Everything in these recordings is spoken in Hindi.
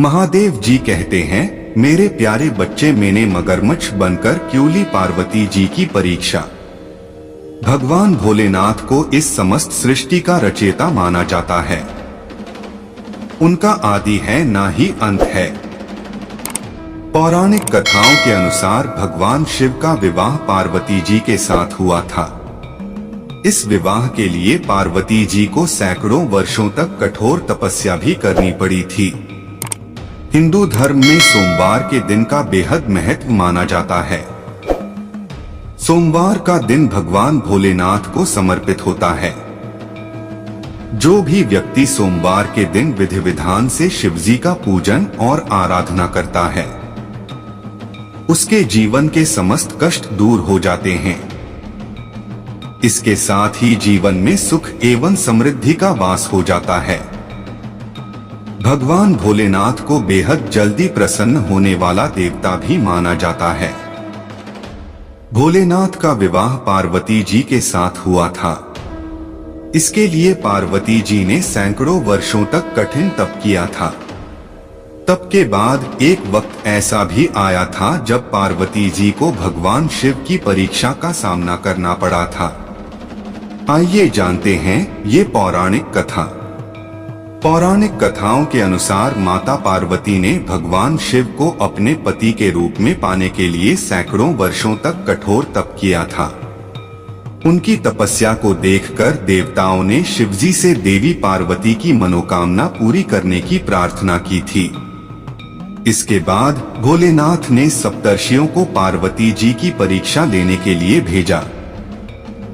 महादेव जी कहते हैं, मेरे प्यारे बच्चे, मैंने मगरमच्छ बनकर क्यों ली पार्वती जी की परीक्षा। भगवान भोलेनाथ को इस समस्त सृष्टि का रचयिता माना जाता है। उनका आदि है ना ही अंत है। पौराणिक कथाओं के अनुसार भगवान शिव का विवाह पार्वती जी के साथ हुआ था। इस विवाह के लिए पार्वती जी को सैकड़ों वर्षों तक कठोर तपस्या भी करनी पड़ी थी। हिंदू धर्म में सोमवार के दिन का बेहद महत्व माना जाता है। सोमवार का दिन भगवान भोलेनाथ को समर्पित होता है। जो भी व्यक्ति सोमवार के दिन विधि विधान से शिवजी का पूजन और आराधना करता है, उसके जीवन के समस्त कष्ट दूर हो जाते हैं। इसके साथ ही जीवन में सुख एवं समृद्धि का वास हो जाता है। भगवान भोलेनाथ को बेहद जल्दी प्रसन्न होने वाला देवता भी माना जाता है। भोलेनाथ का विवाह पार्वती जी के साथ हुआ था। इसके लिए पार्वती जी ने सैकड़ों वर्षों तक कठिन तप किया था। तप के बाद एक वक्त ऐसा भी आया था जब पार्वती जी को भगवान शिव की परीक्षा का सामना करना पड़ा था। आइए जानते हैं ये पौराणिक कथा। पौराणिक कथाओं के अनुसार माता पार्वती ने भगवान शिव को अपने पति के रूप में पाने के लिए सैकड़ों वर्षों तक कठोर तप किया था। उनकी तपस्या को देखकर देवताओं ने शिवजी से देवी पार्वती की मनोकामना पूरी करने की प्रार्थना की थी। इसके बाद भोलेनाथ ने सप्तर्षियों को पार्वती जी की परीक्षा लेने के लिए भेजा।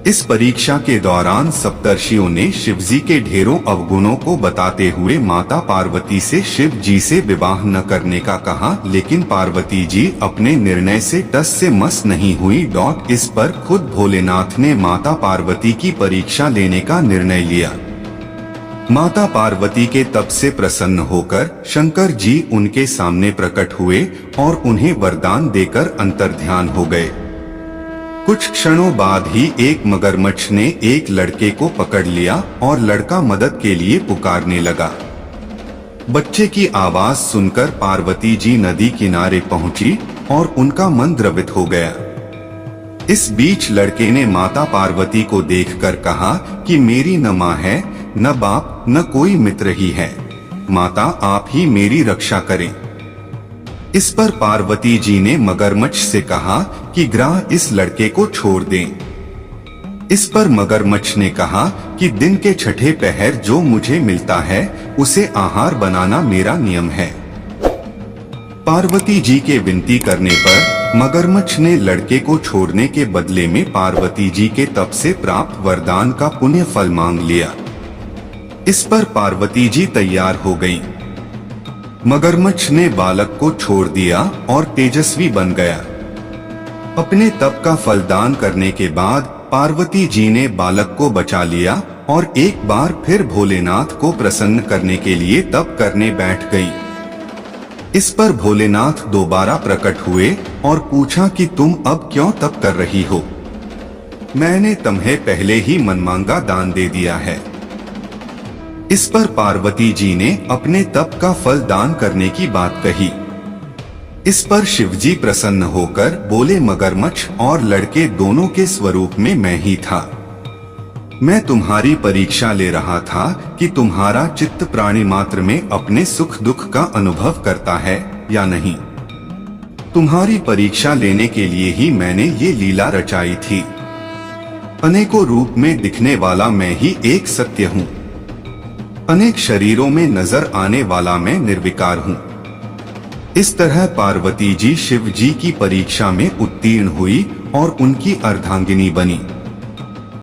इस परीक्षा के दौरान सप्तर्षियों ने शिवजी के ढेरों अवगुणों को बताते हुए माता पार्वती से शिव जी से विवाह न करने का कहा, लेकिन पार्वती जी अपने निर्णय से टस से मस नहीं हुई। इस पर खुद भोलेनाथ ने माता पार्वती की परीक्षा लेने का निर्णय लिया। माता पार्वती के तप से प्रसन्न होकर शंकर जी उनके सामने प्रकट हुए और उन्हें वरदान देकर अंतर्ध्यान हो गए। कुछ क्षणों बाद ही एक मगरमच्छ ने एक लड़के को पकड़ लिया और लड़का मदद के लिए पुकारने लगा। बच्चे की आवाज सुनकर पार्वती जी नदी किनारे पहुंची और उनका मन द्रवित हो गया। इस बीच लड़के ने माता पार्वती को देखकर कहा कि मेरी न माँ है, न बाप, न कोई मित्र ही है। माता, आप ही मेरी रक्षा करें। इस पर पार्वती जी ने मगरमच्छ से कहा कि ग्राह इस लड़के को छोड़ दें। इस पर मगरमच्छ ने कहा कि दिन के छठे पहर जो मुझे मिलता है उसे आहार बनाना मेरा नियम है। पार्वती जी के विनती करने पर मगरमच्छ ने लड़के को छोड़ने के बदले में पार्वती जी के तप से प्राप्त वरदान का पुण्य फल मांग लिया। इस पर पार्वती जी तैयार हो गईं। मगरमच्छ ने बालक को छोड़ दिया और तेजस्वी बन गया। अपने तप का फलदान करने के बाद पार्वती जी ने बालक को बचा लिया और एक बार फिर भोलेनाथ को प्रसन्न करने के लिए तप करने बैठ गई। इस पर भोलेनाथ दोबारा प्रकट हुए और पूछा कि तुम अब क्यों तप कर रही हो? मैंने तुम्हें पहले ही मनमांगा दान दे दिया है। इस पर पार्वती जी ने अपने तप का फल दान करने की बात कही। इस पर शिवजी प्रसन्न होकर बोले, मगरमच्छ और लड़के दोनों के स्वरूप में मैं ही था। मैं तुम्हारी परीक्षा ले रहा था कि तुम्हारा चित्त प्राणी मात्र में अपने सुख दुख का अनुभव करता है या नहीं। तुम्हारी परीक्षा लेने के लिए ही मैंने ये लीला रचाई थी। अनेकों रूप में दिखने वाला मैं ही एक सत्य हूँ। अनेक शरीरों में नजर आने वाला मैं निर्विकार हूँ। इस तरह पार्वती जी शिव जी की परीक्षा में उत्तीर्ण हुई और उनकी अर्धांगिनी बनी।